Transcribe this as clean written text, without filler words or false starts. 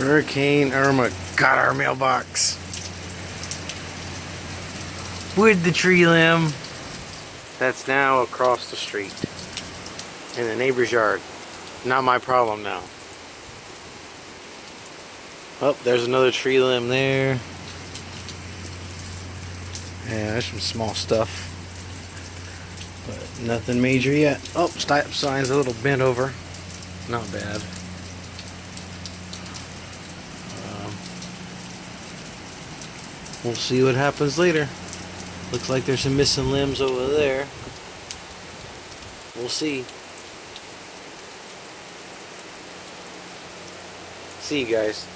Hurricane Irma got our mailbox with the tree limb that's now across the street in the neighbor's yard. Not my problem now. Oh, there's another tree limb there. Yeah, there's some small stuff, but nothing major yet. Oh, stop sign's a little bent over. Not bad. We'll see what happens later. Looks like there's some missing limbs over there. We'll see. See you guys.